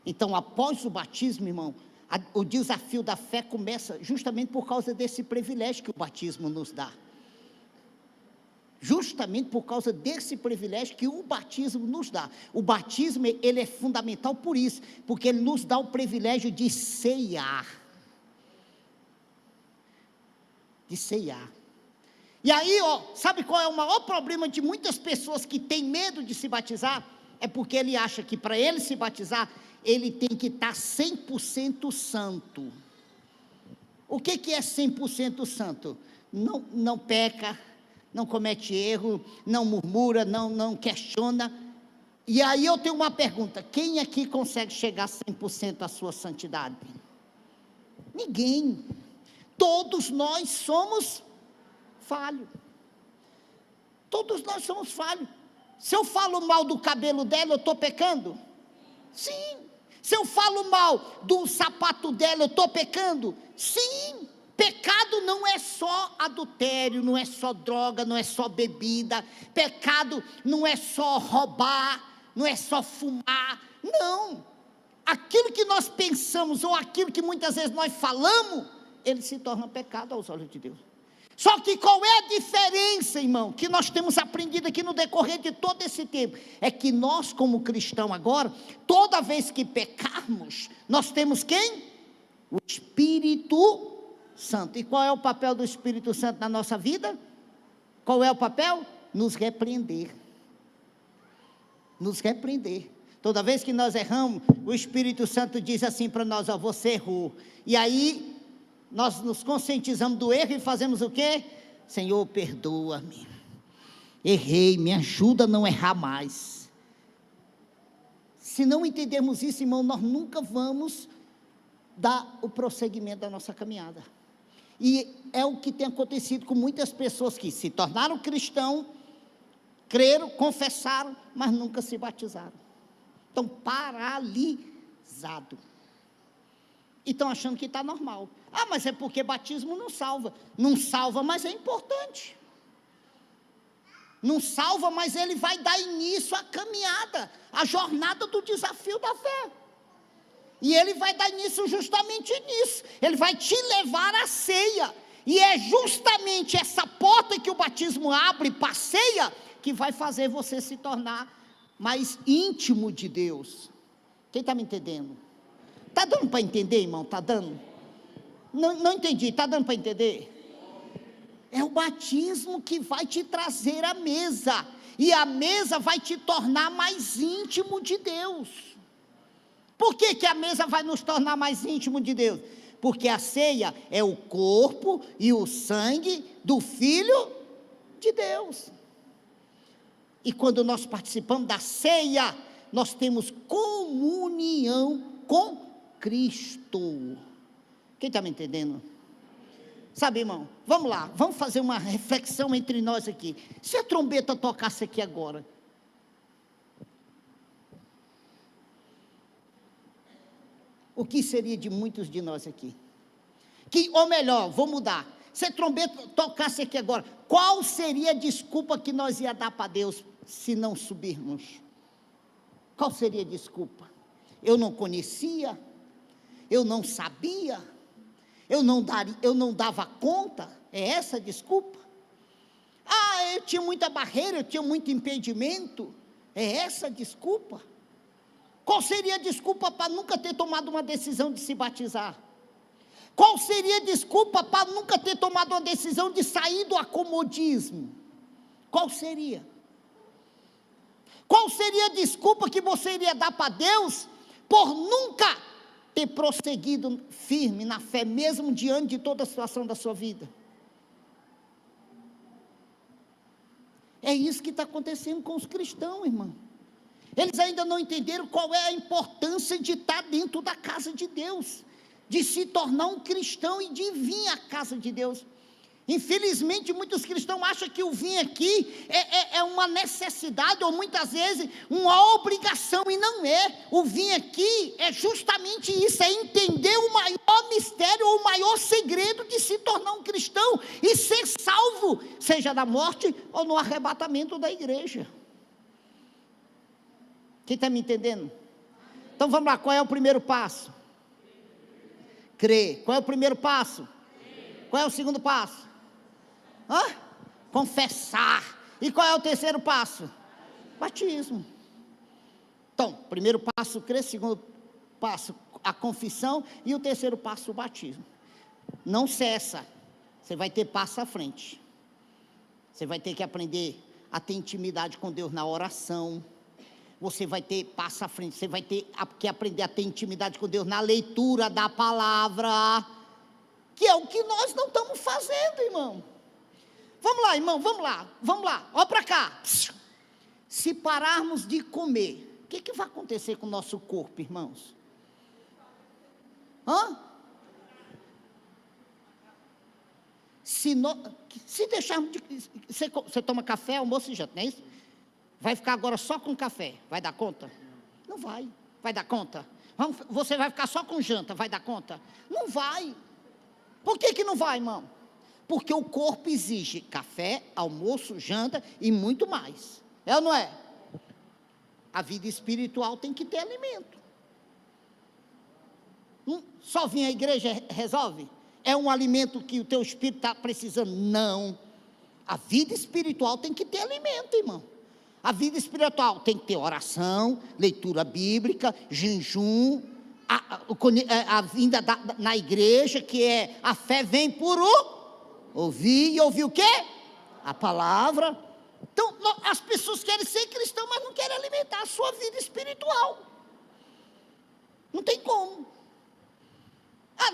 Então, após o batismo, irmão, o desafio da fé começa justamente por causa desse privilégio que o batismo nos dá. Justamente por causa desse privilégio que o batismo nos dá. O batismo, ele é fundamental por isso, porque ele nos dá o privilégio de ceiar. De ceiar. E aí, sabe qual é o maior problema de muitas pessoas que têm medo de se batizar? É porque ele acha que para ele se batizar, ele tem que estar 100% santo. O que é 100% santo? Não peca, não comete erro, não murmura, não questiona. E aí eu tenho uma pergunta: quem aqui consegue chegar a 100% à sua santidade? Ninguém. Todos nós somos falhos. Todos nós somos falhos. Se eu falo mal do cabelo dela, eu estou pecando? Sim. Se eu falo mal do sapato dela, eu estou pecando? Sim. Pecado não é só adultério, não é só droga, não é só bebida. Pecado não é só roubar, não é só fumar. Não. Aquilo que nós pensamos ou aquilo que muitas vezes nós falamos, ele se torna pecado aos olhos de Deus. Só que qual é a diferença, irmão, que nós temos aprendido aqui no decorrer de todo esse tempo? É que nós, como cristãos agora, toda vez que pecarmos, nós temos quem? O Espírito Santo. E qual é o papel do Espírito Santo na nossa vida? Qual é o papel? Nos repreender. Nos repreender. Toda vez que nós erramos, o Espírito Santo diz assim para nós: você errou. E aí nós nos conscientizamos do erro e fazemos o quê? Senhor, perdoa-me, errei, me ajuda a não errar mais. Se não entendermos isso, irmão, nós nunca vamos dar o prosseguimento da nossa caminhada. E é o que tem acontecido com muitas pessoas que se tornaram cristãos, creram, confessaram, mas nunca se batizaram. Estão paralisados. E estão achando que está normal. Mas é porque batismo não salva. Não salva, mas é importante. Não salva, mas ele vai dar início à caminhada, à jornada do desafio da fé. E ele vai dar início justamente nisso. Ele vai te levar à ceia. E é justamente essa porta que o batismo abre para a ceia que vai fazer você se tornar mais íntimo de Deus. Quem está me entendendo? Está dando para entender, irmão? Está dando? Não entendi, está dando para entender? É o batismo que vai te trazer à mesa, e a mesa vai te tornar mais íntimo de Deus. Por que a mesa vai nos tornar mais íntimo de Deus? Porque a ceia é o corpo e o sangue do Filho de Deus. E quando nós participamos da ceia, nós temos comunhão com Cristo. Quem está me entendendo? Sabe, irmão, vamos lá, vamos fazer uma reflexão entre nós aqui. Se a trombeta tocasse aqui agora, o que seria de muitos de nós aqui? Ou melhor, vou mudar. Se a trombeta tocasse aqui agora, qual seria a desculpa que nós ia dar para Deus se não subirmos? Qual seria a desculpa? Eu não conhecia, eu não sabia, eu não dava conta. É essa a desculpa? Eu tinha muita barreira, eu tinha muito impedimento. É essa a desculpa? Qual seria a desculpa para nunca ter tomado uma decisão de se batizar? Qual seria a desculpa para nunca ter tomado uma decisão de sair do acomodismo? Qual seria? Qual seria a desculpa que você iria dar para Deus por nunca ter prosseguido firme na fé, mesmo diante de toda a situação da sua vida? É isso que está acontecendo com os cristãos, irmão. Eles ainda não entenderam qual é a importância de estar dentro da casa de Deus, de se tornar um cristão e de vir à casa de Deus. Infelizmente, muitos cristãos acham que o vir aqui é uma necessidade, ou muitas vezes uma obrigação, e não é. O vir aqui é justamente isso, é entender o maior mistério, ou o maior segredo de se tornar um cristão, e ser salvo, seja na morte ou no arrebatamento da igreja. Quem está me entendendo? Então vamos lá, qual é o primeiro passo? Crer. Qual é o primeiro passo? Qual é o segundo passo? Confessar. E qual é o terceiro passo? Batismo. Então, primeiro passo, crer. Segundo passo, a confissão. E o terceiro passo, o batismo. Não cessa. Você vai ter passo à frente. Você vai ter que aprender a ter intimidade com Deus na oração. Você vai ter passo à frente. Você vai ter que aprender a ter intimidade com Deus na leitura da palavra. Que é o que nós não estamos fazendo, irmão. Vamos lá, irmão, vamos lá. Olha para cá. Se pararmos de comer, o que vai acontecer com o nosso corpo, irmãos? Se deixarmos de... Você toma café, almoço e janta, não é isso? Vai ficar agora só com café, vai dar conta? Não vai. Vai dar conta? Você vai ficar só com janta, vai dar conta? Não vai. Por que não vai, irmão? Porque o corpo exige café, almoço, janta e muito mais. É ou não é? A vida espiritual tem que ter alimento. Só vir à igreja resolve? É um alimento que o teu espírito está precisando? Não. A vida espiritual tem que ter alimento, irmão. A vida espiritual tem que ter oração, leitura bíblica, jejum, a vinda na igreja, que é a fé vem por ouvir, e ouvir o quê? A palavra. Então, as pessoas querem ser cristãs, mas não querem alimentar a sua vida espiritual. Não tem como.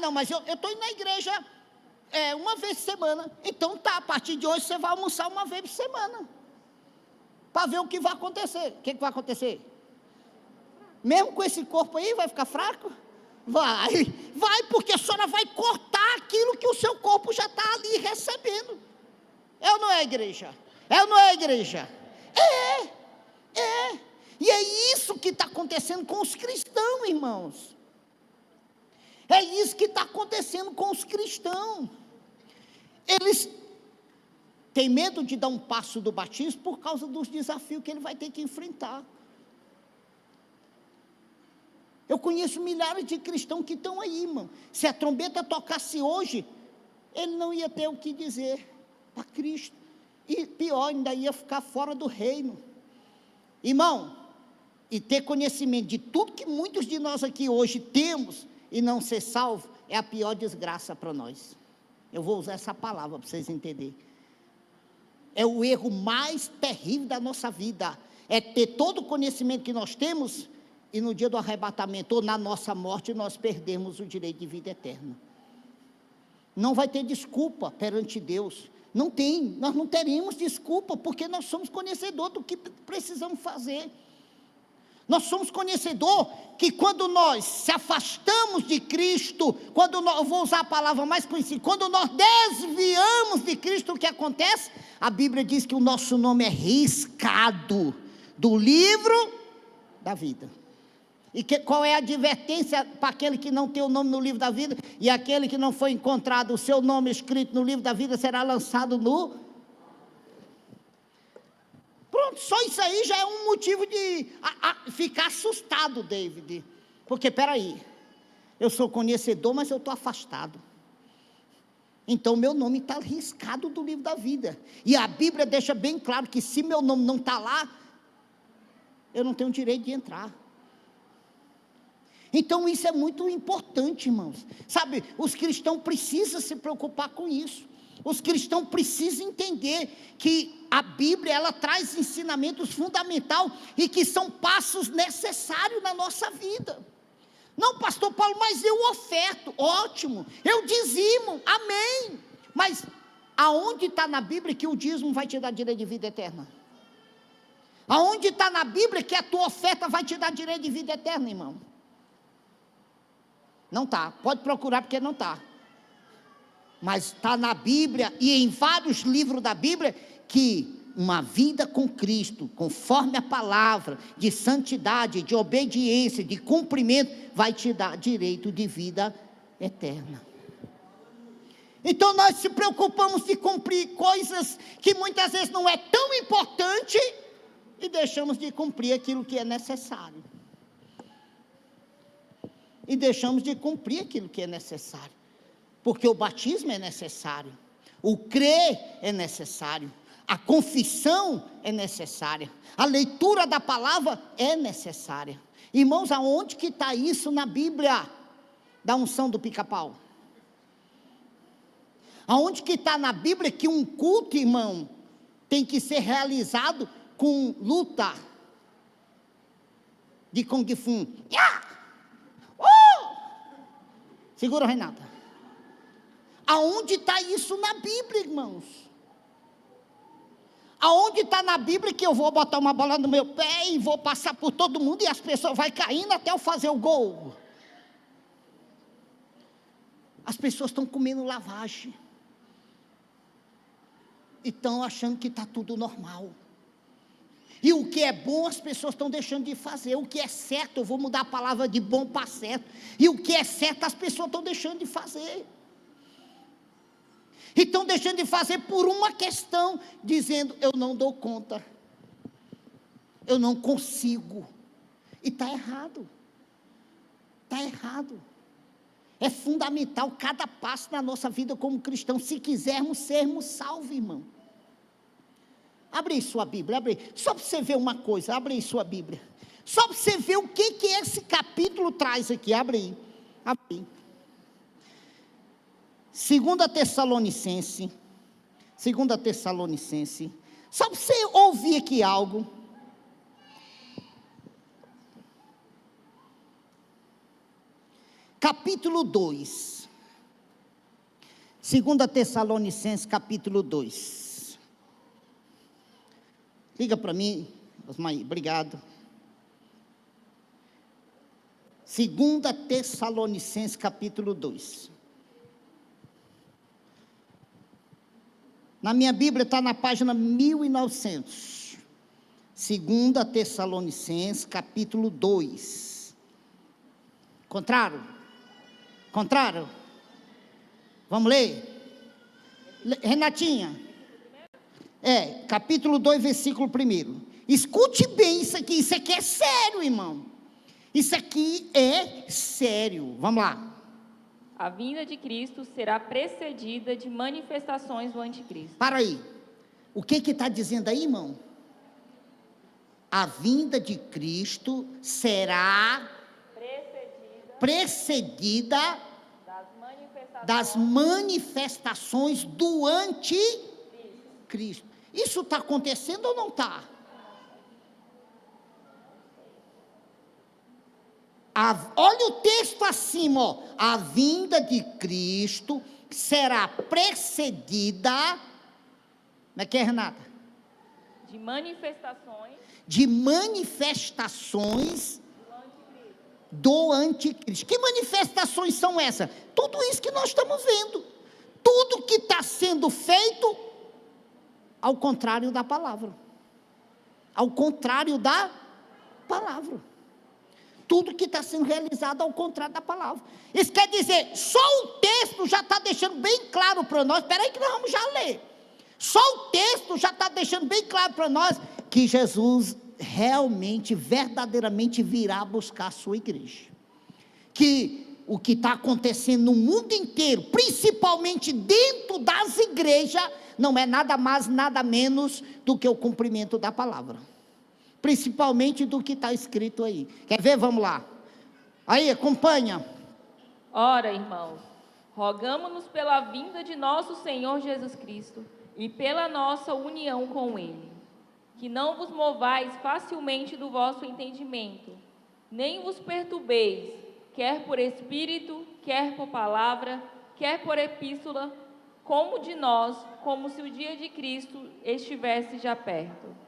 Não, mas eu estou indo na igreja uma vez por semana. Então tá, a partir de hoje você vai almoçar uma vez por semana. Para ver o que vai acontecer. O que vai acontecer? Mesmo com esse corpo aí, vai ficar fraco? Vai, porque a senhora vai cortar aquilo que o seu corpo já está ali recebendo. É ou não é, igreja? É ou não é, igreja? É. E é isso que está acontecendo com os cristãos, irmãos. É isso que está acontecendo com os cristãos. Eles têm medo de dar um passo do batismo por causa dos desafios que ele vai ter que enfrentar. Eu conheço milhares de cristãos que estão aí, irmão. Se a trombeta tocasse hoje, ele não ia ter o que dizer para Cristo. E pior, ainda ia ficar fora do reino. Irmão, e ter conhecimento de tudo que muitos de nós aqui hoje temos e não ser salvo, é a pior desgraça para nós. Eu vou usar essa palavra para vocês entenderem. É o erro mais terrível da nossa vida. É ter todo o conhecimento que nós temos e no dia do arrebatamento ou na nossa morte nós perdemos o direito de vida eterna. Não vai ter desculpa perante Deus. Não tem, nós não teremos desculpa, porque nós somos conhecedores do que precisamos fazer. Nós somos conhecedores que quando nós se afastamos de Cristo, eu vou usar a palavra mais conhecida, quando nós desviamos de Cristo, o que acontece? A Bíblia diz que o nosso nome é riscado do livro da vida. E qual é a advertência para aquele que não tem o nome no livro da vida? E aquele que não foi encontrado o seu nome escrito no livro da vida será lançado no... Pronto, só isso aí já é um motivo de ficar assustado, David. Porque, peraí, eu sou conhecedor, mas eu estou afastado. Então, meu nome está riscado do livro da vida. E a Bíblia deixa bem claro que se meu nome não está lá, eu não tenho direito de entrar. Então, isso é muito importante, irmãos. Sabe, os cristãos precisam se preocupar com isso. Os cristãos precisam entender que a Bíblia, ela traz ensinamentos fundamentais e que são passos necessários na nossa vida. Não, pastor Paulo, mas eu oferto, ótimo, eu dizimo, amém. Mas aonde está na Bíblia que o dízimo vai te dar direito de vida eterna? Aonde está na Bíblia que a tua oferta vai te dar direito de vida eterna, irmão? Não está, pode procurar porque não está. Mas está na Bíblia e em vários livros da Bíblia que uma vida com Cristo, conforme a palavra, de santidade, de obediência, de cumprimento, vai te dar direito de vida eterna. Então nós se preocupamos de cumprir coisas que muitas vezes não é tão importante e deixamos de cumprir aquilo que é necessário. e deixamos de cumprir aquilo que é necessário, porque o batismo é necessário, o crer é necessário, a confissão é necessária, a leitura da palavra é necessária. Irmãos, aonde que está isso na Bíblia, da unção do pica-pau? Aonde que está na Bíblia que um culto, irmão, tem que ser realizado com luta de Kung Fu? Segura, Renata. Aonde está isso na Bíblia, irmãos? Aonde está na Bíblia que eu vou botar uma bola no meu pé e vou passar por todo mundo e as pessoas vão caindo até eu fazer o gol? As pessoas estão comendo lavagem e estão achando que está tudo normal. E o que é bom as pessoas estão deixando de fazer. O que é certo, eu vou mudar a palavra de bom para certo. E o que é certo as pessoas estão deixando de fazer. E estão deixando de fazer por uma questão, dizendo, eu não dou conta, eu não consigo. E está errado. Está errado. É fundamental cada passo na nossa vida como cristão, se quisermos sermos salvos, irmão. Abre aí sua Bíblia, abre aí. Só para você ver uma coisa, abre aí sua Bíblia. Só para você ver o que esse capítulo traz aqui, abre aí. Abre aí. 2 Tessalonicenses, só para você ouvir aqui algo. Capítulo 2, 2 Tessalonicenses, capítulo 2. Liga para mim, Osmaí, obrigado. 2 Tessalonicenses, capítulo 2. Na minha Bíblia está na página 1900. 2 Tessalonicenses, capítulo 2. Contrário? Vamos ler? Renatinha. Capítulo 2, versículo 1. Escute bem isso aqui é sério, irmão. Isso aqui é sério. Vamos lá. A vinda de Cristo será precedida de manifestações do anticristo. Para aí. O que está dizendo aí, irmão? A vinda de Cristo será precedida das manifestações do anticristo. Isso está acontecendo ou não está? Olha o texto acima, ó. A vinda de Cristo será precedida, como é que é, Renata? De manifestações do anticristo. Que manifestações são essas? Tudo isso que nós estamos vendo. Tudo que está sendo feito ao contrário da palavra. Ao contrário da palavra. Tudo que está sendo realizado ao contrário da palavra. Isso quer dizer, só o texto já está deixando bem claro para nós. Espera aí que nós vamos já ler. Só o texto já está deixando bem claro para nós que Jesus realmente, verdadeiramente virá buscar a sua igreja. Que o que está acontecendo no mundo inteiro, principalmente dentro das igrejas, não é nada mais, nada menos do que o cumprimento da palavra. Principalmente do que está escrito aí. Quer ver? Vamos lá. Aí, acompanha. Ora, irmãos, rogamo-nos pela vinda de nosso Senhor Jesus Cristo e pela nossa união com Ele, que não vos movais facilmente do vosso entendimento, nem vos perturbeis, quer por espírito, quer por palavra, quer por epístola, como de nós, como se o dia de Cristo estivesse já perto.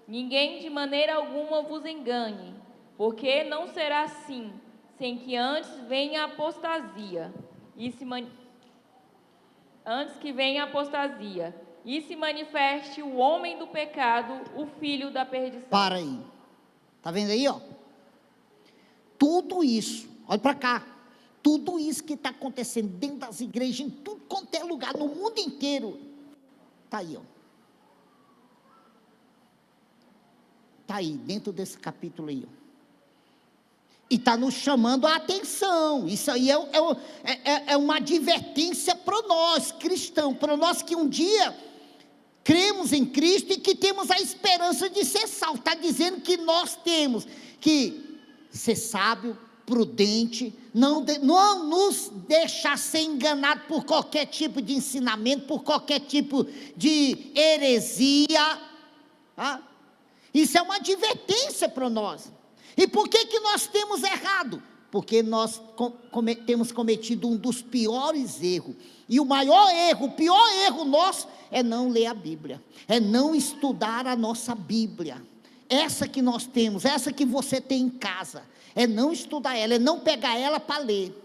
Ninguém de maneira alguma vos engane, porque não será assim, sem que antes venha a apostasia, antes que venha a apostasia, e se manifeste o homem do pecado, o filho da perdição. Para aí. Está vendo aí, ó? Tudo isso, olha para cá. Tudo isso que está acontecendo dentro das igrejas, em tudo quanto é lugar, no mundo inteiro, está aí, ó. Está aí, dentro desse capítulo aí, ó. E está nos chamando a atenção. Isso aí é uma advertência para nós, cristãos, para nós que um dia cremos em Cristo e que temos a esperança de ser salvos. Está dizendo que nós temos que ser sábio, prudente, não nos deixar ser enganado por qualquer tipo de ensinamento, por qualquer tipo de heresia. Isso é uma advertência para nós. E por que nós temos errado? Porque nós temos cometido um dos piores erros. E o pior erro nosso é não ler a Bíblia, é não estudar a nossa Bíblia. Essa que nós temos, essa que você tem em casa, é não estudar ela, é não pegar ela para ler.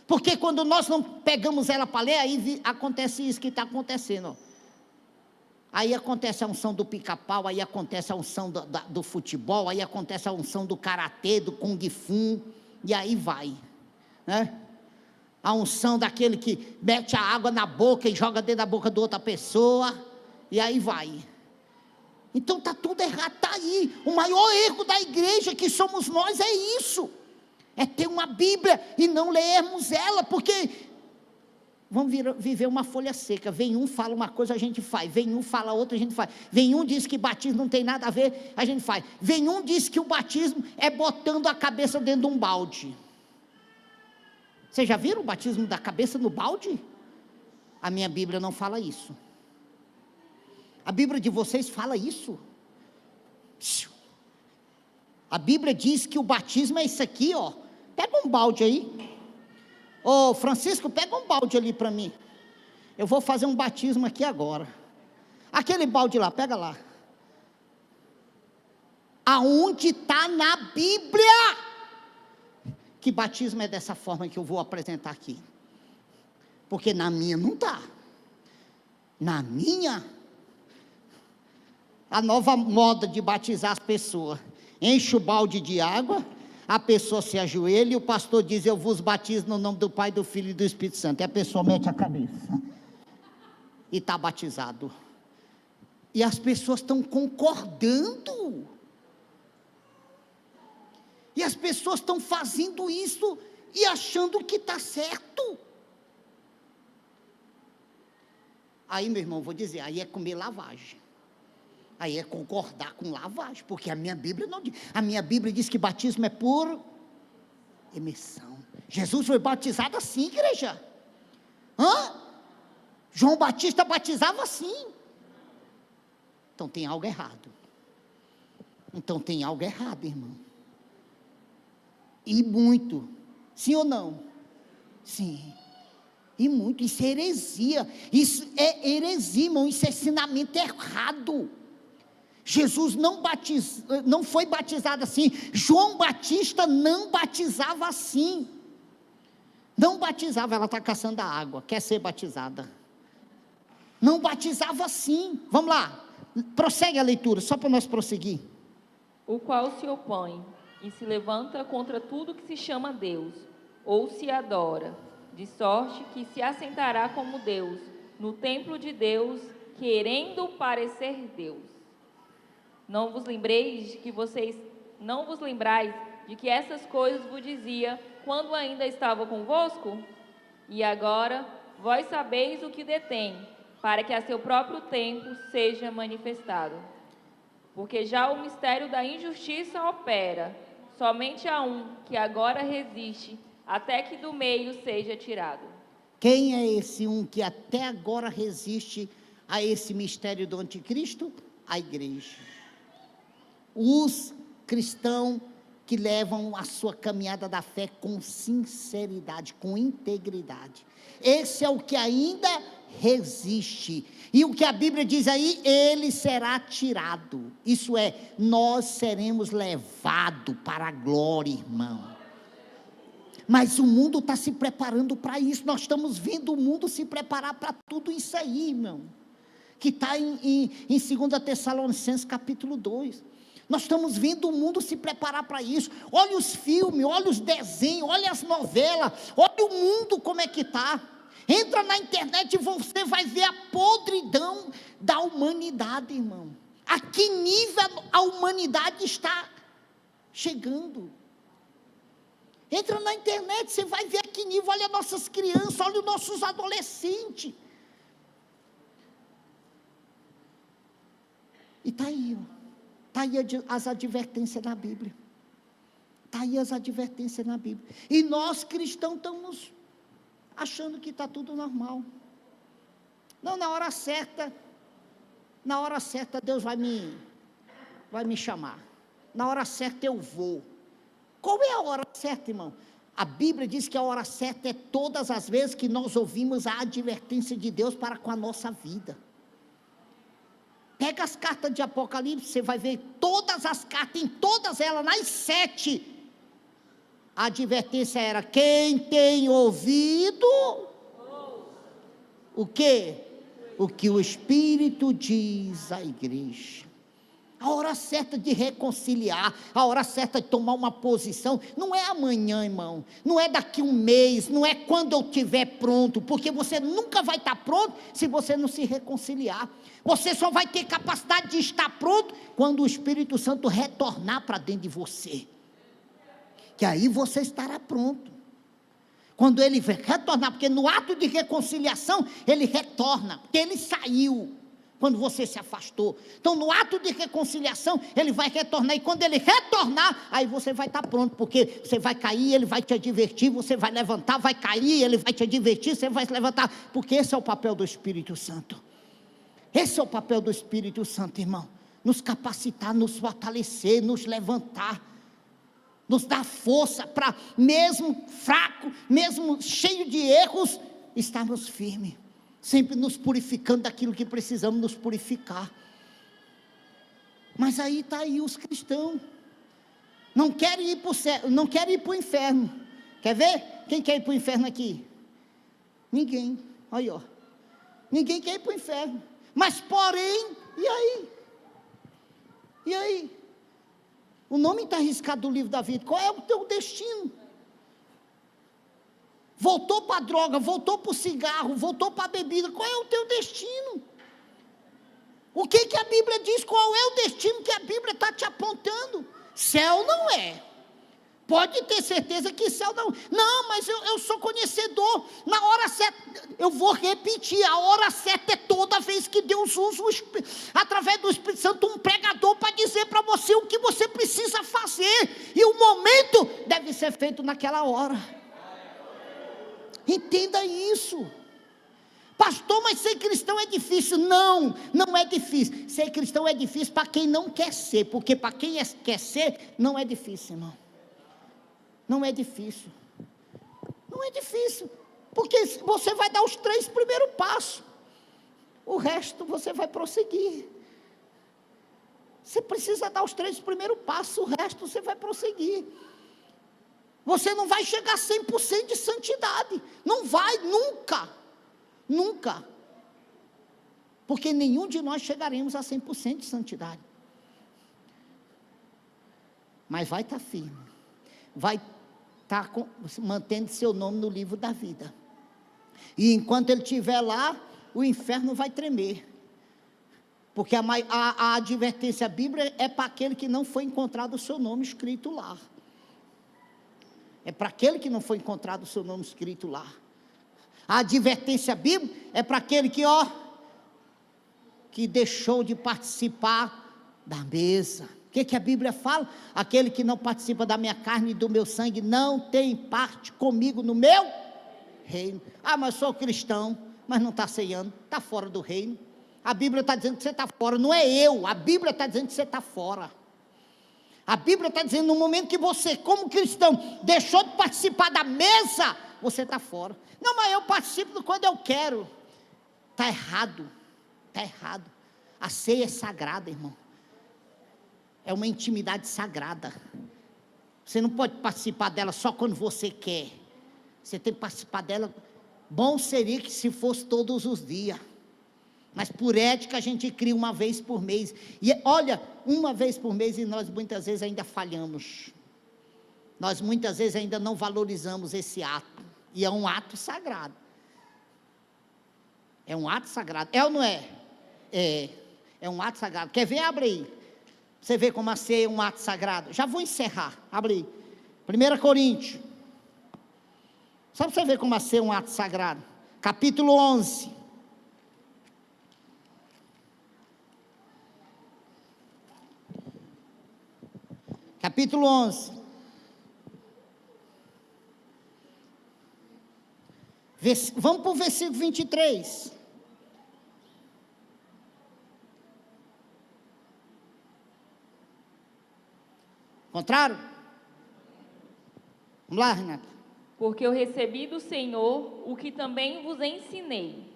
Porque quando nós não pegamos ela para ler, aí acontece isso que está acontecendo, ó. Aí acontece a unção do pica-pau, aí acontece a unção do futebol, aí acontece a unção do karatê, do kung fu, e aí vai, né? A unção daquele que mete a água na boca e joga dentro da boca de outra pessoa, e aí vai. Então está tudo errado, está aí. O maior erro da igreja que somos nós é isso, é ter uma Bíblia e não lermos ela, porque vamos viver uma folha seca. Vem um, fala uma coisa, a gente faz. Vem um, fala outra, a gente faz. Vem um, diz que batismo não tem nada a ver, a gente faz. Vem um, diz que o batismo é botando a cabeça dentro de um balde. Vocês já viram o batismo da cabeça no balde? A minha Bíblia não fala isso. A Bíblia de vocês fala isso. A Bíblia diz que o batismo é isso aqui, ó. Pega um balde aí. Ô Francisco, pega um balde ali para mim. Eu vou fazer um batismo aqui agora. Aquele balde lá, pega lá. Aonde está na Bíblia que batismo é dessa forma que eu vou apresentar aqui? Porque na minha não está. Na minha, a nova moda de batizar as pessoas: enche o balde de água, a pessoa se ajoelha e o pastor diz: eu vos batizo no nome do Pai, do Filho e do Espírito Santo. E a pessoa mete a cabeça e está batizado. E as pessoas estão concordando. E as pessoas estão fazendo isso e achando que está certo. Aí, meu irmão, vou dizer, aí é comer lavagem. Aí é concordar com lavagem, porque a minha Bíblia não diz. A minha Bíblia diz que batismo é por imersão. Jesus foi batizado assim, igreja. João Batista batizava assim. Então tem algo errado. Então tem algo errado, irmão. E muito. Sim ou não? Sim. E muito. Isso é heresia. Isso é heresia, irmão. Isso é ensinamento errado. Jesus não foi batizado assim. João Batista não batizava assim. Não batizava. Ela está caçando a água, quer ser batizada. Não batizava assim. Vamos lá, prossegue a leitura, só para nós prosseguir. O qual se opõe e se levanta contra tudo que se chama Deus, ou se adora, de sorte que se assentará como Deus, no templo de Deus, querendo parecer Deus. Não vos lembrais de que essas coisas vos dizia quando ainda estava convosco? E agora vós sabeis o que detém, para que a seu próprio tempo seja manifestado. Porque já o mistério da injustiça opera, somente há um que agora resiste, até que do meio seja tirado. Quem é esse um que até agora resiste a esse mistério do anticristo? A igreja. Os cristãos que levam a sua caminhada da fé com sinceridade, com integridade. Esse é o que ainda resiste. E o que a Bíblia diz aí, ele será tirado. Isso é, nós seremos levados para a glória, irmão. Mas o mundo está se preparando para isso. Nós estamos vendo o mundo se preparar para tudo isso aí, irmão. Que está em 2 Tessalonicenses capítulo 2. Nós estamos vendo o mundo se preparar para isso. Olha os filmes, olha os desenhos, olha as novelas, olha o mundo como é que está. Entra na internet e você vai ver a podridão da humanidade, irmão. A que nível a humanidade está chegando? Entra na internet, você vai ver aqui nível, olha nossas crianças, olha os nossos adolescentes. E está aí, está aí as advertências na Bíblia. Está aí as advertências na Bíblia. E nós cristãos estamos achando que está tudo normal. Não, na hora certa Deus vai me chamar. Na hora certa eu vou. Qual é a hora certa, irmão? A Bíblia diz que a hora certa é todas as vezes que nós ouvimos a advertência de Deus para com a nossa vida. Pega as cartas de Apocalipse, você vai ver todas as cartas, em todas elas, nas 7, a advertência era: quem tem ouvido, o quê? O que o Espírito diz à igreja. A hora certa de reconciliar, a hora certa de tomar uma posição, não é amanhã, irmão, não é daqui um mês, não é quando eu estiver pronto, porque você nunca vai estar pronto se você não se reconciliar. Você só vai ter capacidade de estar pronto quando o Espírito Santo retornar para dentro de você, que aí você estará pronto. Quando ele retornar, porque no ato de reconciliação, ele retorna, porque ele saiu quando você se afastou. Então, no ato de reconciliação, ele vai retornar, e quando ele retornar, aí você vai estar pronto, porque você vai cair, ele vai te advertir, você vai levantar, vai cair, ele vai te advertir, você vai se levantar, porque esse é o papel do Espírito Santo. Esse é o papel do Espírito Santo, irmão, nos capacitar, nos fortalecer, nos levantar, nos dar força para, mesmo fraco, mesmo cheio de erros, estarmos firmes, sempre nos purificando daquilo que precisamos nos purificar. Mas aí está aí os cristãos, não querem ir para o céu, não querem ir para o inferno. Quer ver? Quem quer ir para o inferno aqui? Ninguém. Aí, ó. Ninguém quer ir para o inferno. Mas porém, e aí? E aí? O nome está arriscado do livro da vida. Qual é o teu destino? Voltou para a droga, voltou para o cigarro, voltou para a bebida. Qual é o teu destino? O que a Bíblia diz? Qual é o destino que a Bíblia está te apontando? Céu não é. Pode ter certeza que céu não. Não, mas eu sou conhecedor. Na hora certa, eu vou repetir, a hora certa é toda vez que Deus usa através do Espírito Santo um pregador para dizer para você o que você precisa fazer. E o momento deve ser feito naquela hora. Entenda isso. Pastor, mas ser cristão é difícil. Não, não é difícil. Ser cristão é difícil para quem não quer ser, porque para quem quer ser, não é difícil, irmão. Não é difícil. Não é difícil, porque você vai dar os 3 primeiros passos, o resto você vai prosseguir. Você precisa dar os 3 primeiros passos, o resto você vai prosseguir. Você não vai chegar a 100% de santidade, não vai, nunca, nunca, porque nenhum de nós chegaremos a 100% de santidade, mas vai estar firme, vai estar mantendo seu nome no livro da vida, e enquanto ele estiver lá, o inferno vai tremer, porque a advertência bíblica é para aquele que não foi encontrado o seu nome escrito lá. É para aquele que não foi encontrado o seu nome escrito lá. A advertência bíblica é para aquele que deixou de participar da mesa. O que a Bíblia fala? Aquele que não participa da minha carne e do meu sangue não tem parte comigo no meu reino. Ah, mas sou cristão, mas não está ceando, está fora do reino. A Bíblia está dizendo que você está fora, não é eu, a Bíblia está dizendo que você está fora. A Bíblia está dizendo, no momento que você, como cristão, deixou de participar da mesa, você está fora. Não, mas eu participo quando eu quero. Está errado, está errado. A ceia é sagrada, irmão. É uma intimidade sagrada. Você não pode participar dela só quando você quer. Você tem que participar dela. Bom seria que se fosse todos os dias. Mas por ética a gente cria uma vez por mês. E olha, uma vez por mês, e nós muitas vezes ainda falhamos. Nós muitas vezes ainda não valorizamos esse ato. E é um ato sagrado. É um ato sagrado. É ou não é? É um ato sagrado. Quer ver? Abre aí. Você vê como a ceia é um ato sagrado. Já vou encerrar. Abre aí. 1 Coríntios. Só para você ver como é ser um ato sagrado. Capítulo 11. Capítulo 11. Vamos para o versículo 23. Encontraram? Vamos lá, Renata. Porque eu recebi do Senhor o que também vos ensinei,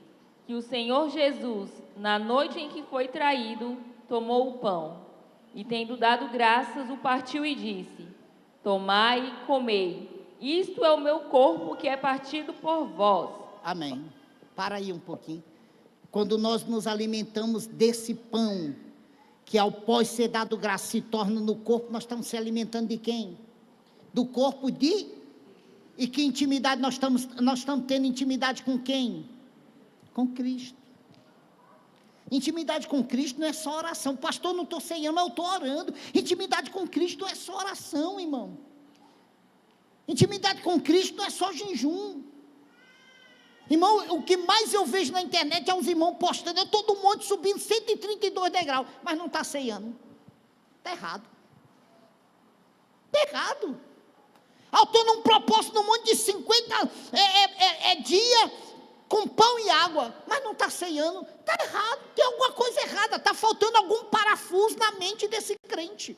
que o Senhor Jesus, na noite em que foi traído, tomou o pão, e tendo dado graças, o partiu e disse: tomai e comei, isto é o meu corpo que é partido por vós. Amém. Para aí um pouquinho. Quando nós nos alimentamos desse pão, que ao pós ser dado graça se torna no corpo, nós estamos se alimentando de quem? Do corpo de... E que intimidade nós estamos tendo? Intimidade com quem? Com Cristo. Intimidade com Cristo não é só oração. Pastor, não estou ceiando, mas eu estou orando. Intimidade com Cristo não é só oração, irmão. Intimidade com Cristo não é só jejum. Irmão, o que mais eu vejo na internet é os irmãos postando, todo mundo subindo 132 degraus, mas não está ceiando. Está errado. Está errado. Eu estou num propósito num monte de 50 dia com pão e água, mas não está ceiando. Está errado, tem alguma coisa errada, está faltando algum parafuso na mente desse crente.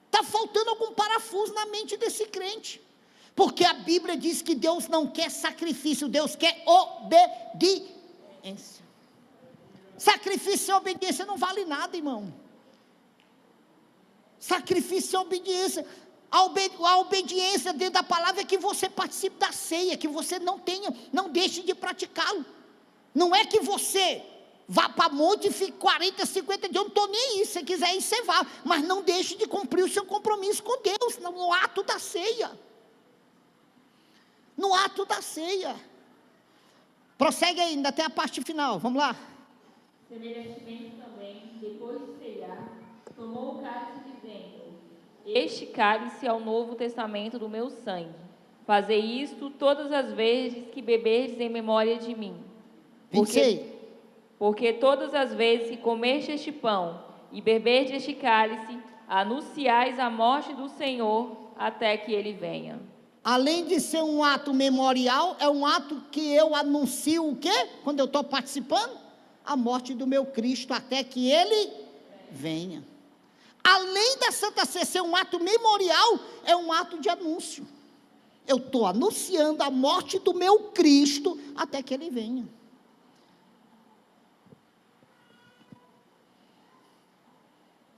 Está faltando algum parafuso na mente desse crente. Porque a Bíblia diz que Deus não quer sacrifício, Deus quer obediência. Sacrifício e obediência não vale nada, irmão. Sacrifício e obediência. A obediência dentro da palavra é que você participe da ceia, que você não deixe de praticá-lo. Não é que você vá para monte e fique 40, 50 dias, eu não estou nem aí, se você quiser ir, você vá, mas não deixe de cumprir o seu compromisso com Deus, no ato da ceia. No ato da ceia. Prossegue ainda até a parte final, vamos lá. Semelhantemente também, depois de ceiar, tomou o cálice dizendo: este cálice é o novo testamento do meu sangue. Fazei isto todas as vezes que beberdes em memória de mim. Porque todas as vezes que comerdes este pão e beberdes este cálice, anunciais a morte do Senhor até que ele venha. Além de ser um ato memorial, é um ato que eu anuncio o quê? Quando eu estou participando? A morte do meu Cristo até que ele venha. Além da Santa Ceia ser um ato memorial, é um ato de anúncio. Eu estou anunciando a morte do meu Cristo até que ele venha.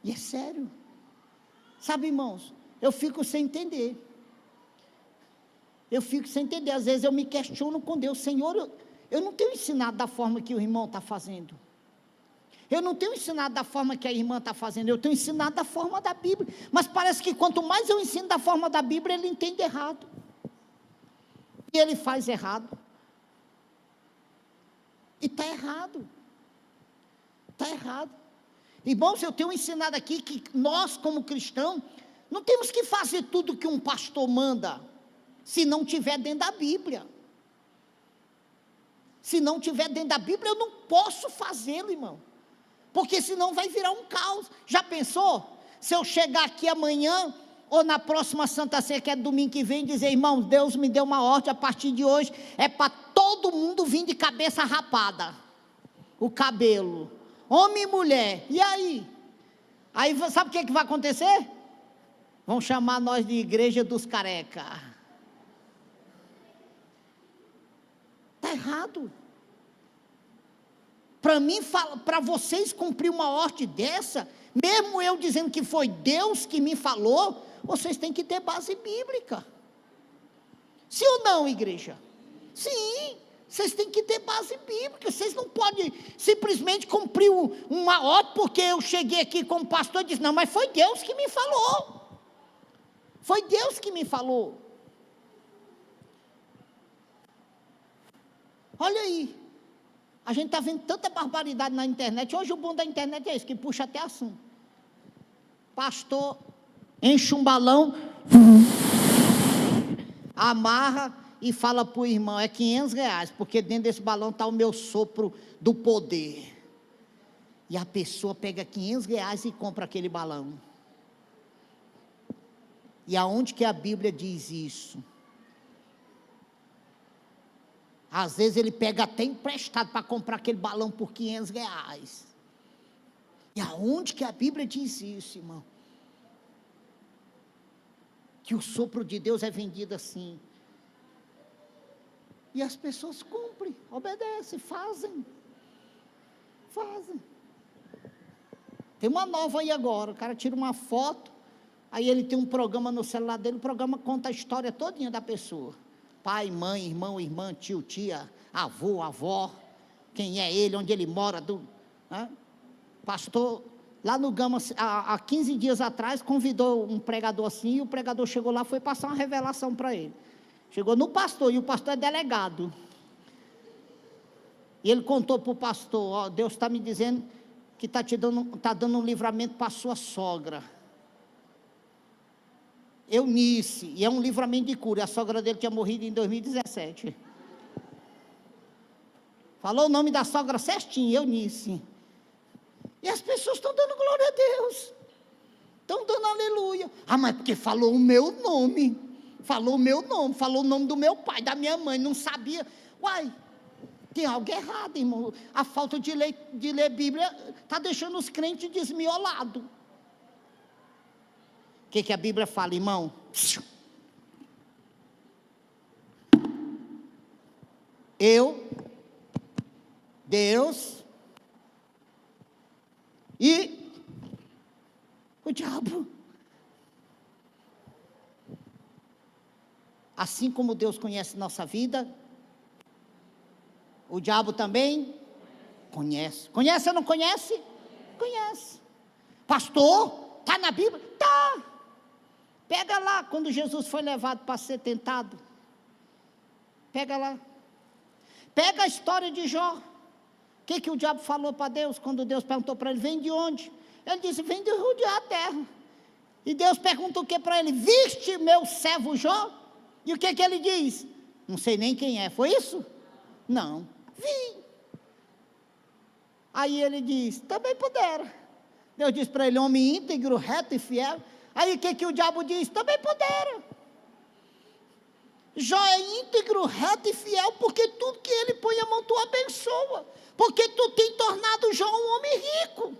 E é sério. Sabe, irmãos, eu fico sem entender. Às vezes eu me questiono com Deus: Senhor, eu não tenho ensinado da forma que o irmão está fazendo. Eu não tenho ensinado da forma que a irmã está fazendo. Eu tenho ensinado da forma da Bíblia. Mas parece que quanto mais eu ensino da forma da Bíblia, ele entende errado. E ele faz errado. E está errado. Está errado. Irmãos, eu tenho ensinado aqui que nós, como cristãos, não temos que fazer tudo que um pastor manda, se não tiver dentro da Bíblia. Se não tiver dentro da Bíblia, eu não posso fazê-lo, irmão. Porque senão vai virar um caos. Já pensou? Se eu chegar aqui amanhã, ou na próxima Santa Ceia, que é domingo que vem, dizer: irmão, Deus me deu uma ordem, a partir de hoje, é para todo mundo vir de cabeça rapada. O cabelo. Homem e mulher. E aí? Aí sabe o que vai acontecer? Vão chamar nós de igreja dos careca. Está errado. Para vocês cumprir uma ordem dessa, mesmo eu dizendo que foi Deus que me falou, vocês têm que ter base bíblica. Sim ou não, igreja? Sim, vocês têm que ter base bíblica. Vocês não podem simplesmente cumprir uma ordem, porque eu cheguei aqui como pastor e disse: não, mas foi Deus que me falou. Foi Deus que me falou. Olha aí. A gente está vendo tanta barbaridade na internet. Hoje o bom da internet é isso, que puxa até assunto. Pastor enche um balão, amarra e fala para o irmão, é R$500, porque dentro desse balão está o meu sopro do poder. E a pessoa pega R$500 e compra aquele balão. E aonde que a Bíblia diz isso? Às vezes ele pega até emprestado para comprar aquele balão por R$500. E aonde que a Bíblia diz isso, irmão? Que o sopro de Deus é vendido assim. E as pessoas cumprem, obedecem, fazem. Tem uma nova aí agora, o cara tira uma foto, aí ele tem um programa no celular dele, o programa conta a história todinha da pessoa. Pai, mãe, irmão, irmã, tio, tia, avô, avó, quem é ele, onde ele mora, pastor, lá no Gama, há 15 dias atrás, convidou um pregador assim, e o pregador chegou lá, foi passar uma revelação para ele. Chegou no pastor, e o pastor é delegado. E ele contou para o pastor, ó, Deus está me dizendo que está dando um livramento para a sua sogra. Eunice, e é um livramento de cura, a sogra dele tinha morrido em 2017. Falou o nome da sogra certinho, Eunice. E as pessoas estão dando glória a Deus, estão dando aleluia. Mas porque falou o meu nome, falou o nome do meu pai, da minha mãe, não sabia. Uai, tem algo errado, irmão. A falta de ler Bíblia está deixando os crentes desmiolados. O que a Bíblia fala, irmão? Deus e o diabo. Assim como Deus conhece nossa vida, o diabo também conhece. Conhece ou não conhece? Conhece. Pastor, está na Bíblia? Está. Pega lá, quando Jesus foi levado para ser tentado. Pega lá. Pega a história de Jó. O que o diabo falou para Deus, quando Deus perguntou para ele, vem de onde? Ele disse, vem de rodear a terra. E Deus pergunta o que para ele? Viste meu servo Jó? E o que ele diz? Não sei nem quem é, foi isso? Não, vi. Aí ele diz, também pudera. Deus diz para ele, homem íntegro, reto e fiel. Aí o que o diabo diz? Também pudera. Jó é íntegro, reto e fiel, porque tudo que ele põe a mão, tu abençoa. Porque tu tem tornado Jó um homem rico.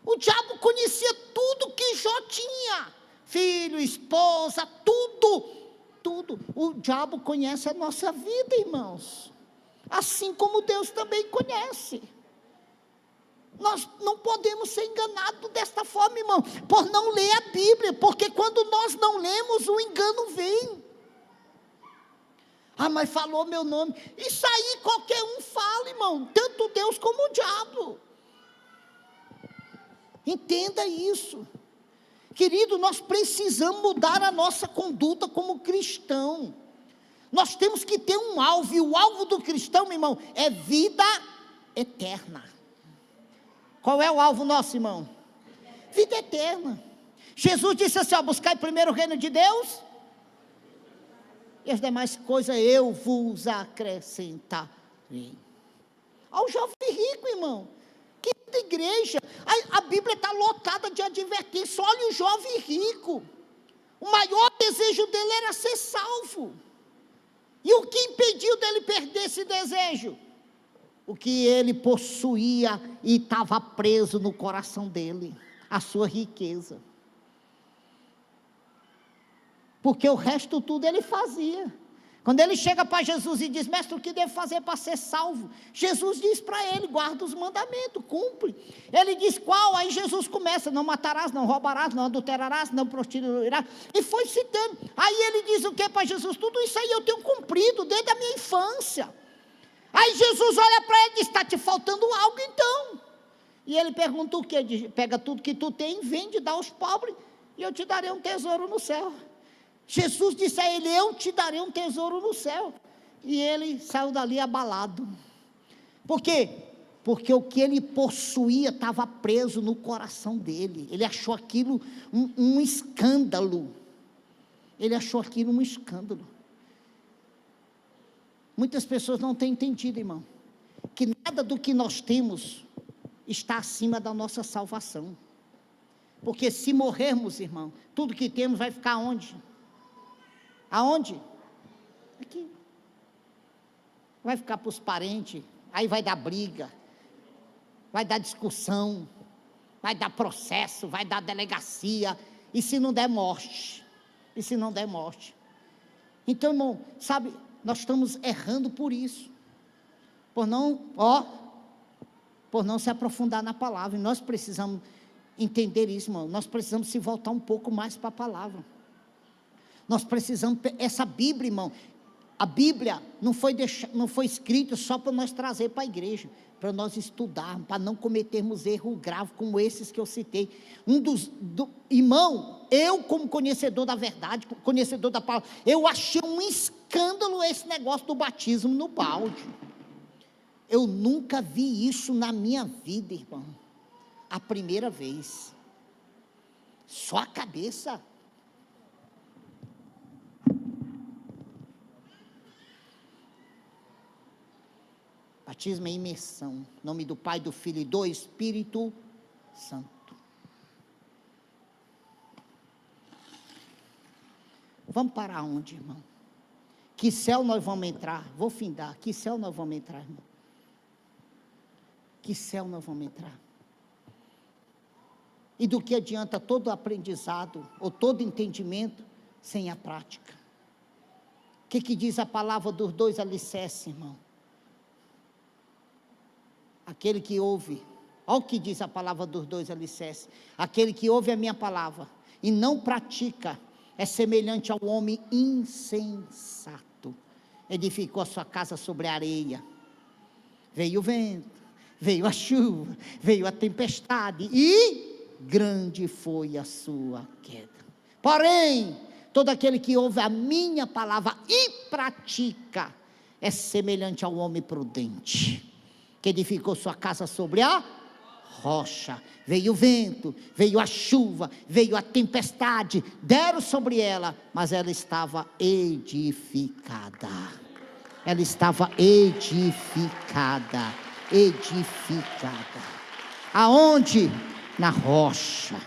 O diabo conhecia tudo que Jó tinha. Filho, esposa, tudo. O diabo conhece a nossa vida, irmãos. Assim como Deus também conhece. Nós não podemos ser enganados desta forma, irmão, por não ler a Bíblia, porque quando nós não lemos, o engano vem. Mas falou meu nome. Isso aí qualquer um fala, irmão, tanto Deus como o diabo. Entenda isso. Querido, nós precisamos mudar a nossa conduta como cristão. Nós temos que ter um alvo, e o alvo do cristão, meu irmão, é vida eterna. Qual é o alvo nosso, irmão? Vida eterna. Jesus disse assim, buscai primeiro o reino de Deus, e as demais coisas eu vos acrescentarei. Ao jovem rico, irmão, que igreja, a Bíblia está lotada de advertência. Olha o jovem rico, o maior desejo dele era ser salvo, e o que impediu dele perder esse desejo? O que ele possuía e estava preso no coração dele, a sua riqueza, porque o resto tudo ele fazia. Quando ele chega para Jesus e diz, mestre, o que devo fazer para ser salvo? Jesus diz para ele, guarda os mandamentos, cumpre. Ele diz qual? Aí Jesus começa, não matarás, não roubarás, não adulterarás, não prostituirás, e foi citando. Aí ele diz o que para Jesus? Tudo isso aí eu tenho cumprido desde a minha infância. Aí Jesus olha para ele e diz, está te faltando algo então. E ele pergunta o quê? Diz, pega tudo que tu tem, vende, dá aos pobres, e eu te darei um tesouro no céu. Jesus disse a ele, eu te darei um tesouro no céu. E ele saiu dali abalado. Por quê? Porque o que ele possuía estava preso no coração dele. Ele achou aquilo um escândalo. Ele achou aquilo um escândalo. Muitas pessoas não têm entendido, irmão, que nada do que nós temos está acima da nossa salvação. Porque se morrermos, irmão, tudo que temos vai ficar onde? Aonde? Aqui. Vai ficar para os parentes, aí vai dar briga, vai dar discussão, vai dar processo, vai dar delegacia, e se não der morte? E se não der morte? Então, irmão, sabe, nós estamos errando por isso, por não se aprofundar na palavra, e nós precisamos entender isso, irmão, nós precisamos se voltar um pouco mais para a palavra, nós precisamos, essa Bíblia, irmão, a Bíblia não foi escrita só para nós trazer para a igreja, para nós estudarmos, para não cometermos erros graves como esses que eu citei. Irmão, eu como conhecedor da verdade, conhecedor da palavra, eu achei um escândalo esse negócio do batismo no balde. Eu nunca vi isso na minha vida, irmão. A primeira vez. Só a cabeça. Batismo é imersão. Em nome do Pai, do Filho e do Espírito Santo. Vamos parar onde, irmão? Que céu nós vamos entrar? Vou findar. Que céu nós vamos entrar, irmão? Que céu nós vamos entrar? E do que adianta todo aprendizado, ou todo entendimento, sem a prática? O que diz a palavra dos 2 alicerces, irmão? Aquele que ouve, olha o que diz a palavra dos 2 alicerces, aquele que ouve a minha palavra, e não pratica, é semelhante ao homem insensato, edificou a sua casa sobre a areia, veio o vento, veio a chuva, veio a tempestade, e grande foi a sua queda. Porém, todo aquele que ouve a minha palavra e pratica, é semelhante ao homem prudente, que edificou sua casa sobre a rocha. Veio o vento, veio a chuva, veio a tempestade, deram sobre ela, mas ela estava edificada. Ela estava edificada. Aonde? Na rocha.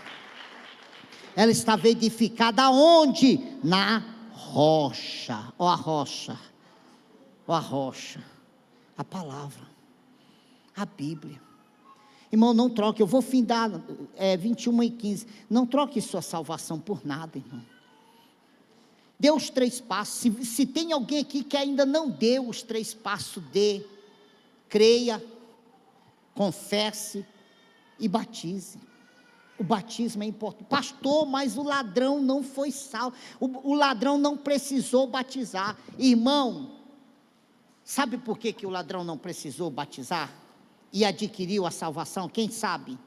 Ela estava edificada aonde? Na rocha. Ó a rocha. Ó a rocha. A palavra. A Bíblia. Irmão, não troque, eu vou findar 21:15, não troque sua salvação por nada, irmão. Dê os 3 passos, se tem alguém aqui que ainda não deu os 3 passos, dê, creia, confesse e batize. O batismo é importante. Pastor, mas o ladrão não foi salvo, o ladrão não precisou batizar. Irmão, sabe por que o ladrão não precisou batizar? E adquiriu a salvação, quem sabe?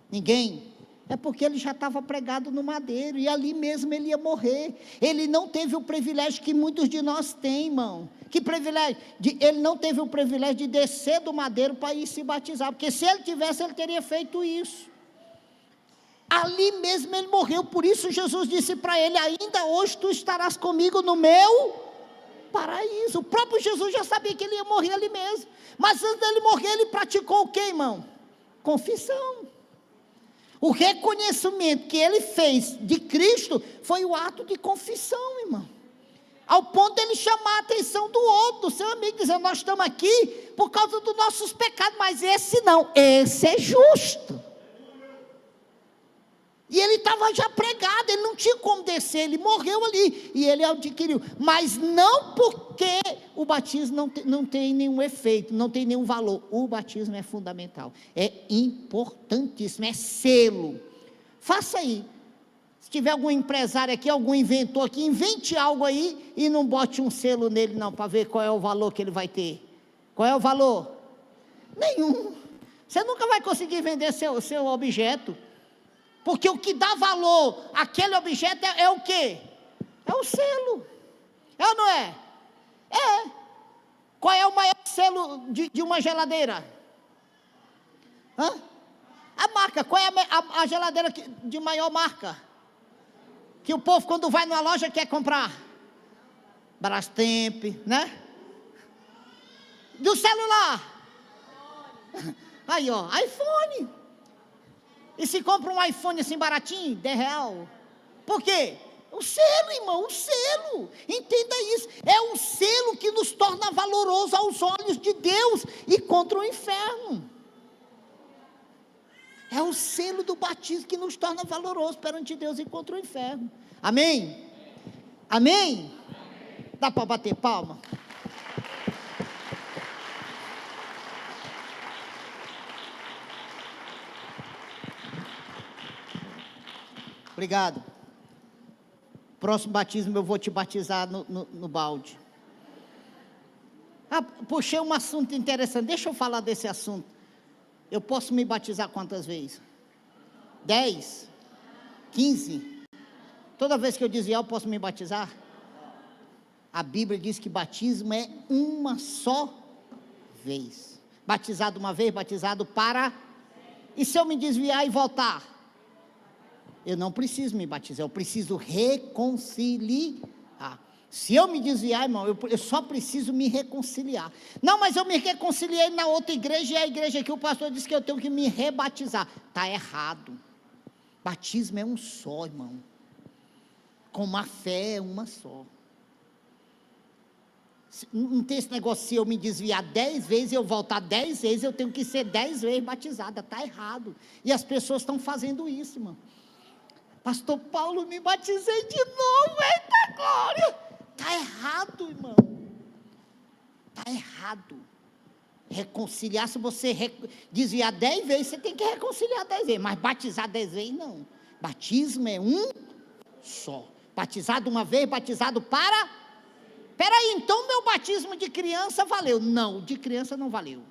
Ninguém. É porque ele já estava pregado no madeiro, e ali mesmo ele ia morrer. Ele não teve o privilégio que muitos de nós têm, irmão. Que privilégio? Ele não teve o privilégio de descer do madeiro para ir se batizar, porque se ele tivesse, ele teria feito isso. Ali mesmo ele morreu, por isso Jesus disse para ele, ainda hoje tu estarás comigo no meu paraíso. O próprio Jesus já sabia que ele ia morrer ali mesmo, mas antes dele morrer, ele praticou o que, irmão? Confissão. O reconhecimento que ele fez de Cristo, foi o ato de confissão, irmão, ao ponto de ele chamar a atenção do outro, do seu amigo, dizendo, nós estamos aqui, por causa dos nossos pecados, mas esse não, esse é justo. E ele estava já pregado, ele não tinha como descer, ele morreu ali, e ele adquiriu, mas não porque o batismo não tem nenhum efeito, não tem nenhum valor. O batismo é fundamental, é importantíssimo, é selo. Faça aí, se tiver algum empresário aqui, algum inventor aqui, invente algo aí, e não bote um selo nele não, para ver qual é o valor que ele vai ter. Qual é o valor? Nenhum. Você nunca vai conseguir vender seu objeto, porque o que dá valor àquele objeto é o quê? É o selo. É ou não é? É. Qual é o maior selo de uma geladeira? A marca. Qual é a geladeira de maior marca? Que o povo, quando vai numa loja, quer comprar Brastemp, né? Do celular. Aí, ó, iPhone. E se compra um iPhone assim baratinho, R$10. Por quê? O selo, irmão, o selo. Entenda isso. É o selo que nos torna valoroso aos olhos de Deus e contra o inferno. É o selo do batismo que nos torna valoroso perante Deus e contra o inferno. Amém? Amém? Dá para bater palma? Obrigado. Próximo batismo eu vou te batizar no balde. Puxei um assunto interessante. Deixa eu falar desse assunto. Eu posso me batizar quantas vezes? 10? 15? Toda vez que eu desviar, eu posso me batizar? A Bíblia diz que batismo é uma só vez. Batizado uma vez, batizado para... E se eu me desviar e voltar? Eu não preciso me batizar, eu preciso reconciliar. Se eu me desviar, irmão, eu só preciso me reconciliar. Não, mas eu me reconciliei na outra igreja, e a igreja aqui, o pastor disse que eu tenho que me rebatizar. Está errado. Batismo é um só, irmão. Como a fé é uma só. Não tem esse negócio, se eu me desviar 10 vezes, eu voltar 10 vezes, eu tenho que ser 10 vezes batizada. Está errado. E as pessoas estão fazendo isso, irmão. Pastor Paulo, me batizei de novo, eita glória. Está errado, irmão. Está errado. Reconciliar, se você desviar 10 vezes, você tem que reconciliar 10 vezes. Mas batizar 10 vezes, não. Batismo é um só. Batizado uma vez, batizado para... Peraí, então meu batismo de criança valeu. Não, de criança não valeu.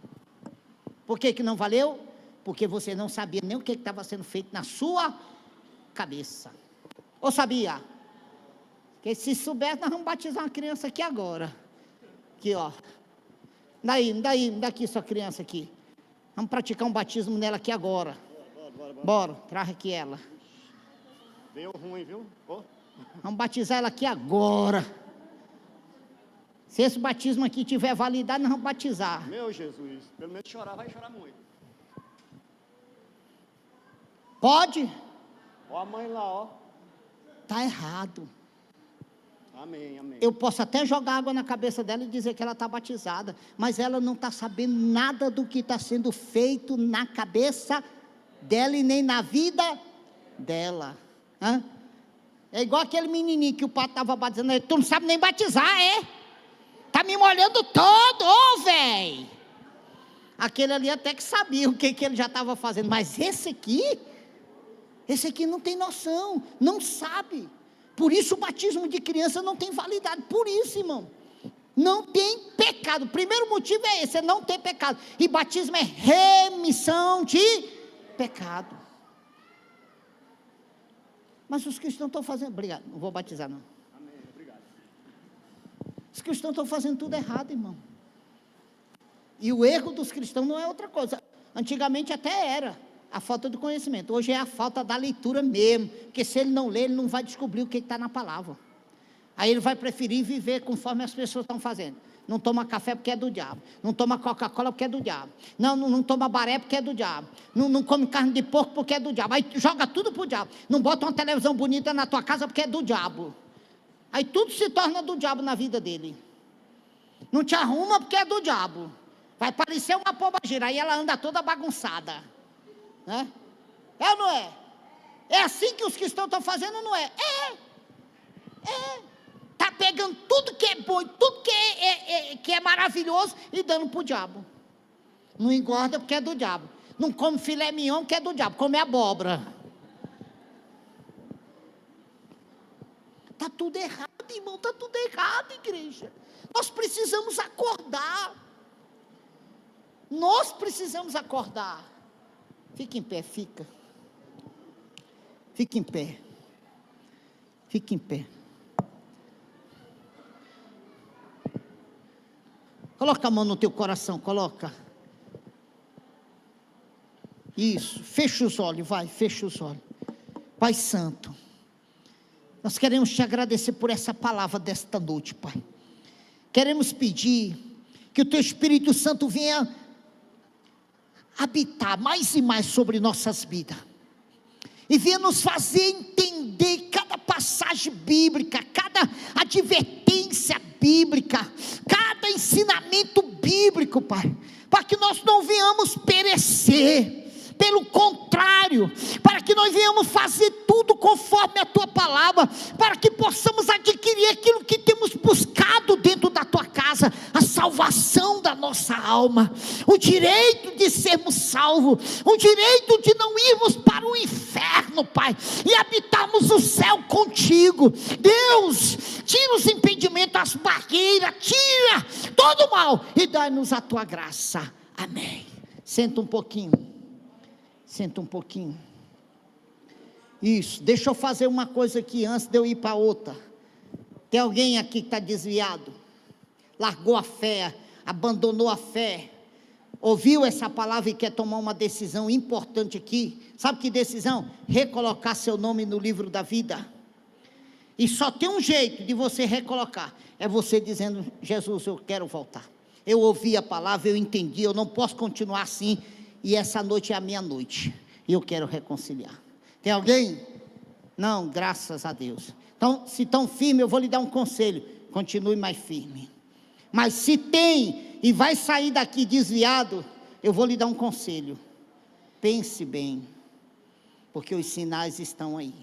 Por que não valeu? Porque você não sabia nem o que estava sendo feito na sua cabeça. Ou sabia? Que se soubesse, nós vamos batizar uma criança aqui agora. Aqui, ó. Daqui sua criança aqui. Vamos praticar um batismo nela aqui agora. Bora, traz aqui ela. Deu ruim, viu? Oh. Vamos batizar ela aqui agora. Se esse batismo aqui tiver validade, nós vamos batizar. Meu Jesus, pelo menos chorar, vai chorar muito. Pode? Ó a mãe lá, ó. Está errado. Amém, amém. Eu posso até jogar água na cabeça dela e dizer que ela está batizada, mas ela não está sabendo nada do que está sendo feito na cabeça dela e nem na vida dela. Hã? É igual aquele menininho que o pai estava batizando, tu não sabe nem batizar, é? Está me molhando todo, ô velho. Aquele ali até que sabia o que ele já estava fazendo, mas esse aqui não tem noção, não sabe. Por isso o batismo de criança não tem validade, por isso, irmão. Não tem pecado, o primeiro motivo é esse, é não ter pecado. E batismo é remissão de pecado. Mas os cristãos estão fazendo, obrigado, não vou batizar não. Amém, obrigado. Os cristãos estão fazendo tudo errado, irmão. E o erro dos cristãos não é outra coisa. Antigamente até era a falta de conhecimento. Hoje é a falta da leitura mesmo. Porque se ele não ler, ele não vai descobrir o que está na palavra. Aí ele vai preferir viver conforme as pessoas estão fazendo. Não toma café porque é do diabo. Não toma Coca-Cola porque é do diabo. Não toma baré porque é do diabo. Não come carne de porco porque é do diabo. Aí joga tudo para o diabo. Não bota uma televisão bonita na tua casa porque é do diabo. Aí tudo se torna do diabo na vida dele. Não te arruma porque é do diabo. Vai parecer uma pombagira. Aí ela anda toda bagunçada. Né? É ou não é? É assim que os cristãos estão fazendo, não é? Está pegando tudo que é bom, tudo que é maravilhoso e dando para o diabo. Não engorda porque é do diabo. Não come filé mignon porque é do diabo, come abóbora. Está tudo errado, irmão, está tudo errado, igreja. Nós precisamos acordar. Nós precisamos acordar. Fica em pé, fica. Fica em pé. Fica em pé. Coloca a mão no teu coração, coloca. Isso, fecha os olhos, vai, fecha os olhos. Pai Santo, Nós queremos te agradecer por essa palavra desta noite, Pai. Queremos pedir que o Teu Espírito Santo venha habitar mais e mais sobre nossas vidas. E venha nos fazer entender cada passagem bíblica, cada advertência bíblica, cada ensinamento bíblico, Pai. Para que nós não venhamos perecer. Pelo contrário, para que nós venhamos fazer tudo conforme a Tua palavra, para que possamos adquirir aquilo que temos buscado dentro da Tua casa, a salvação da nossa alma, o direito de sermos salvos, o direito de não irmos para o inferno, Pai, e habitarmos o céu contigo. Deus, tira os impedimentos, as barreiras, tira todo o mal e dá-nos a Tua graça. Amém. Senta um pouquinho. Senta um pouquinho. Isso, deixa eu fazer uma coisa aqui antes de eu ir para outra. Tem alguém aqui que está desviado? Largou a fé, abandonou a fé, ouviu essa palavra e quer tomar uma decisão importante aqui. Sabe que decisão? Recolocar seu nome no livro da vida. E só tem um jeito de você recolocar, é você dizendo: Jesus, eu quero voltar. Eu ouvi a palavra, eu entendi, eu não posso continuar assim. E essa noite é a minha noite, e eu quero reconciliar. Tem alguém? Não, graças a Deus. Então, se estão firme, eu vou lhe dar um conselho: continue mais firme. Mas se tem, e vai sair daqui desviado, eu vou lhe dar um conselho: pense bem, porque os sinais estão aí.